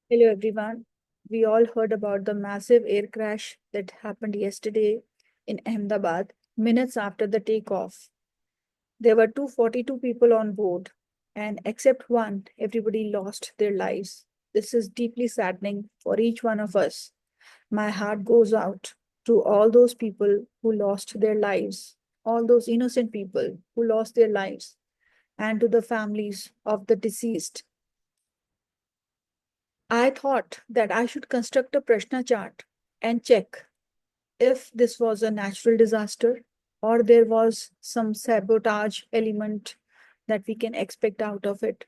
Hello, everyone. We all heard about the massive air crash that happened yesterday in Ahmedabad, minutes after the takeoff. There were 242 people on board, and except one, everybody lost their lives. This is deeply saddening for each one of us. My heart goes out to all those people who lost their lives, all those innocent people who lost their lives, and to the families of the deceased. I thought that I should construct a Prashna chart and check if this was a natural disaster or there was some sabotage element that we can expect out of it.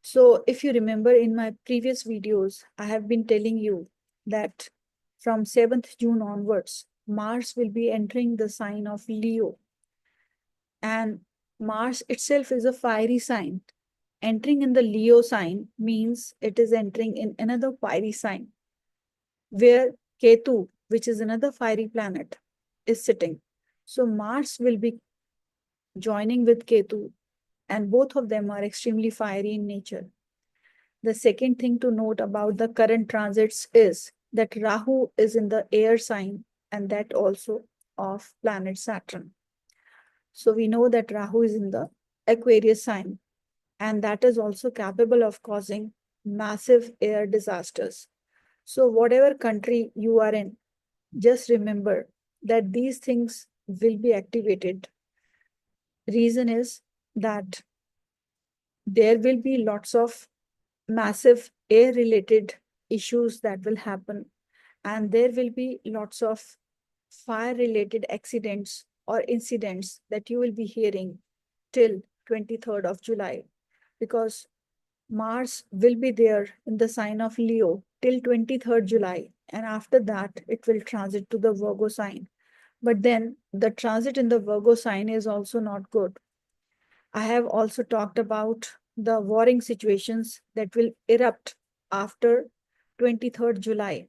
So, if you remember in my previous videos, I have been telling you that from 7th June onwards, Mars will be entering the sign of Leo, and Mars itself is a fiery sign. Entering in the Leo sign means it is entering in another fiery sign where Ketu, which is another fiery planet, is sitting. So Mars will be joining with Ketu, and both of them are extremely fiery in nature. The second thing to note about the current transits is that Rahu is in the air sign and that also of planet Saturn. So we know that Rahu is in the Aquarius sign, and that is also capable of causing massive air disasters. So, whatever country you are in, just remember that these things will be activated. Reason is that there will be lots of massive air related issues that will happen, and there will be lots of fire related accidents or incidents that you will be hearing till 23rd of July, because Mars will be there in the sign of Leo till 23rd July, and after that it will transit to the Virgo sign. But then the transit in the Virgo sign is also not good. I have also talked about the warring situations that will erupt after 23rd July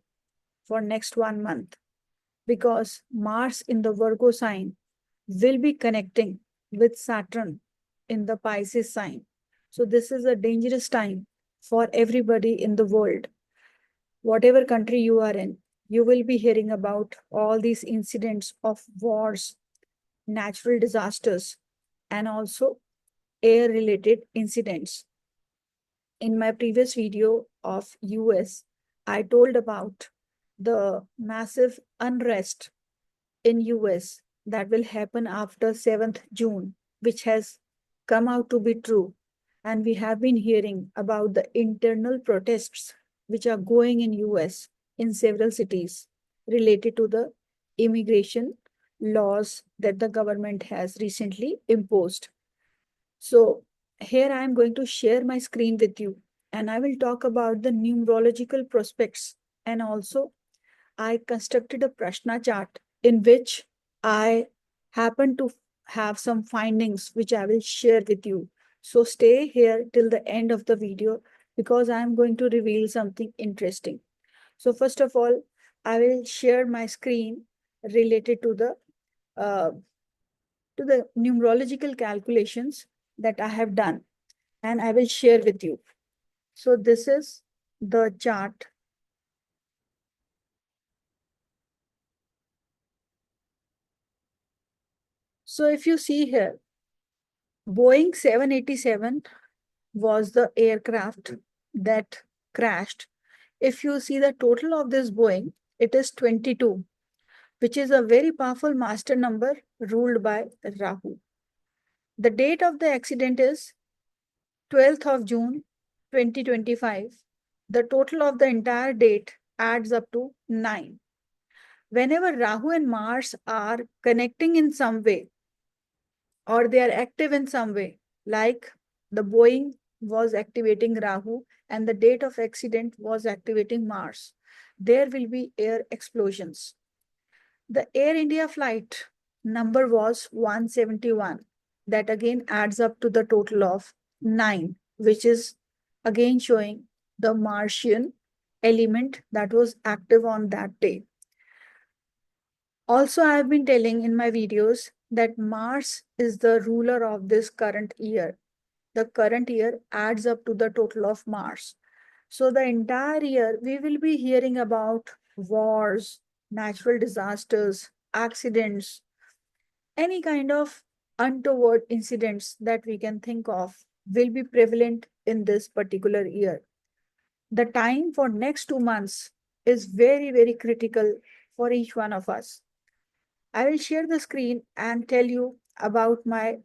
for next 1 month, because Mars in the Virgo sign will be connecting with Saturn in the Pisces sign. So this is a dangerous time for everybody in the world. Whatever country you are in, you will be hearing about all these incidents of wars, natural disasters, and also air related incidents. In my previous video of US, I told about the massive unrest in US that will happen after 7th June, which has come out to be true. And we have been hearing about the internal protests which are going in US in several cities related to the immigration laws that the government has recently imposed. So here I am going to share my screen with you, and I will talk about the numerological prospects, and also I constructed a Prashna chart in which I happen to have some findings which I will share with you. So stay here till the end of the video because I am going to reveal something interesting. So first of all, I will share my screen related uh, to the numerological calculations that I have done, and I will share with you. So this is the chart. So if you see here, Boeing 787 was the aircraft that crashed. If you see the total of this Boeing, it is 22, which is a very powerful master number ruled by Rahu. The date of the accident is 12th of June 2025. The total of the entire date adds up to 9. Whenever Rahu and Mars are connecting in some way, or they are active in some way, like the Boeing was activating Rahu and the date of accident was activating Mars, there will be air explosions. The Air India flight number was 171. That again adds up to the total of 9, which is again showing the Martian element that was active on that day. Also, I have been telling in my videos that Mars is the ruler of this current year. The current year adds up to the total of Mars. So the entire year, we will be hearing about wars, natural disasters, accidents, any kind of untoward incidents that we can think of will be prevalent in this particular year. The time for next 2 months is very, very critical for each one of us. I will share the screen and tell you about my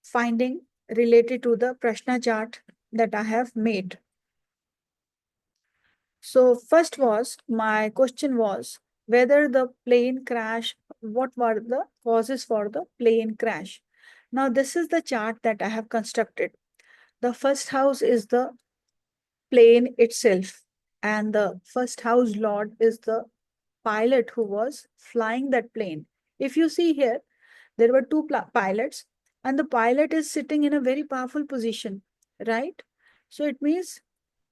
finding related to the Prashna chart that I have made. So first was, my question was whether the plane crash, what were the causes for the plane crash? Now this is the chart that I have constructed. The first house is the plane itself, and the first house lord is the pilot who was flying that plane. If you see here, there were two pilots, and the pilot is sitting in a very powerful position, right? So it means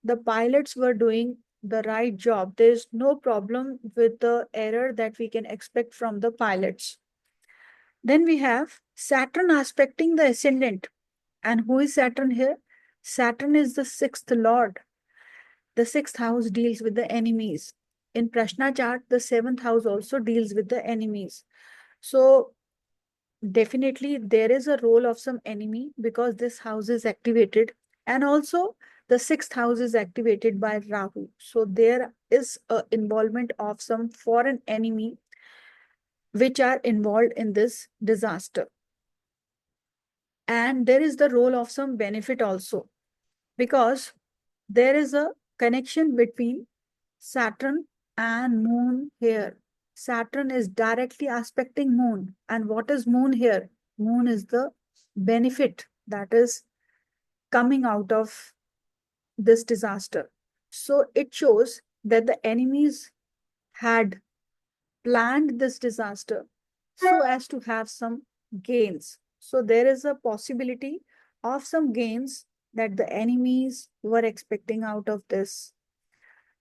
the pilots were doing the right job. There's no problem with the error that we can expect from the pilots. Then we have Saturn aspecting the ascendant. And who is Saturn here? Saturn is the sixth lord. The sixth house deals with the enemies. In Prashna chart, the seventh house also deals with the enemies. So definitely there is a role of some enemy because this house is activated, and also the sixth house is activated by Rahu. So there is a involvement of some foreign enemy which are involved in this disaster. And there is the role of some benefit also, because there is a connection between Saturn and Moon here. Saturn is directly aspecting Moon. And what is Moon here? Moon is the benefit that is coming out of this disaster. So it shows that the enemies had planned this disaster so as to have some gains. So there is a possibility of some gains that the enemies were expecting out of this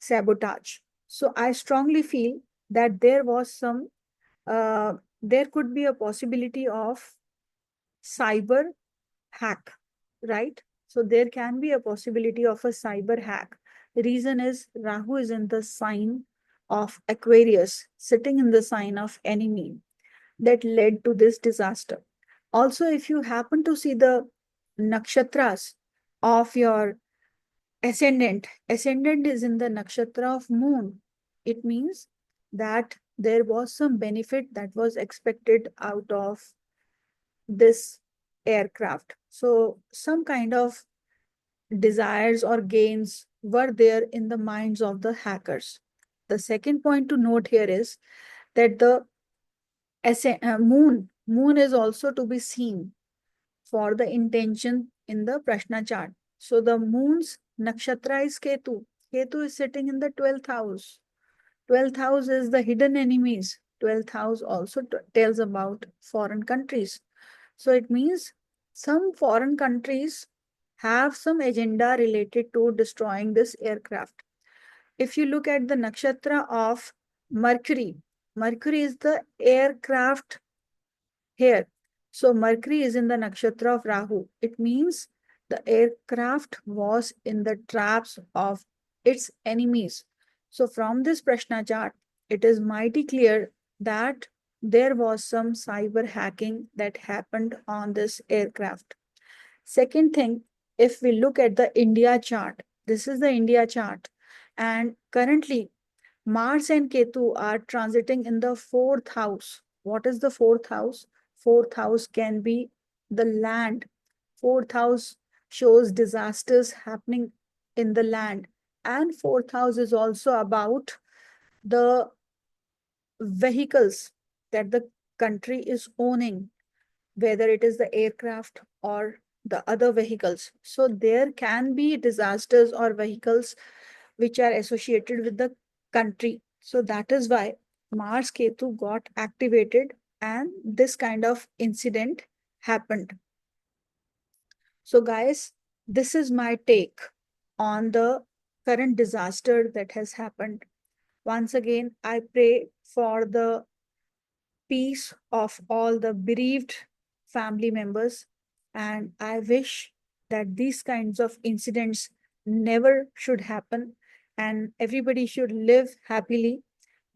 sabotage. So I strongly feel that there could be a possibility of cyber hack, right? So there can be a possibility of a cyber hack. The reason is Rahu is in the sign of Aquarius, sitting in the sign of enemy, that led to this disaster. Also, if you happen to see the nakshatras of your ascendant is in the nakshatra of moon. It means that there was some benefit that was expected out of this aircraft. So some kind of desires or gains were there in the minds of the hackers. The second point to note here is that the moon is also to be seen for the intention in the Prashna chart. So the moon's nakshatra is Ketu. Ketu is sitting in the 12th house. 12th house is the hidden enemies. 12th house also tells about foreign countries. So it means some foreign countries have some agenda related to destroying this aircraft. If you look at the nakshatra of Mercury, Mercury is the aircraft here. So Mercury is in the nakshatra of Rahu. It means the aircraft was in the traps of its enemies. So from this Prashna chart, it is mighty clear that there was some cyber hacking that happened on this aircraft. Second thing, if we look at the India chart, this is the India chart, and currently Mars and Ketu are transiting in the fourth house. What is the fourth house? Fourth house can be the land. Fourth house shows disasters happening in the land. And fourth house is also about the vehicles that the country is owning, whether it is the aircraft or the other vehicles. So there can be disasters or vehicles which are associated with the country. So that is why Mars Ketu got activated and this kind of incident happened. So guys, this is my take on the current disaster that has happened. Once again, I pray for the peace of all the bereaved family members. And I wish that these kinds of incidents never should happen, and everybody should live happily.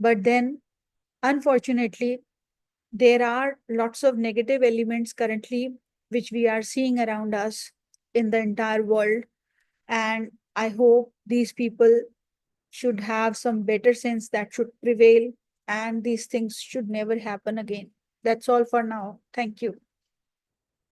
But then, unfortunately, there are lots of negative elements currently which we are seeing around us in the entire world. And I hope these people should have some better sense that should prevail, and these things should never happen again. That's all for now. Thank you.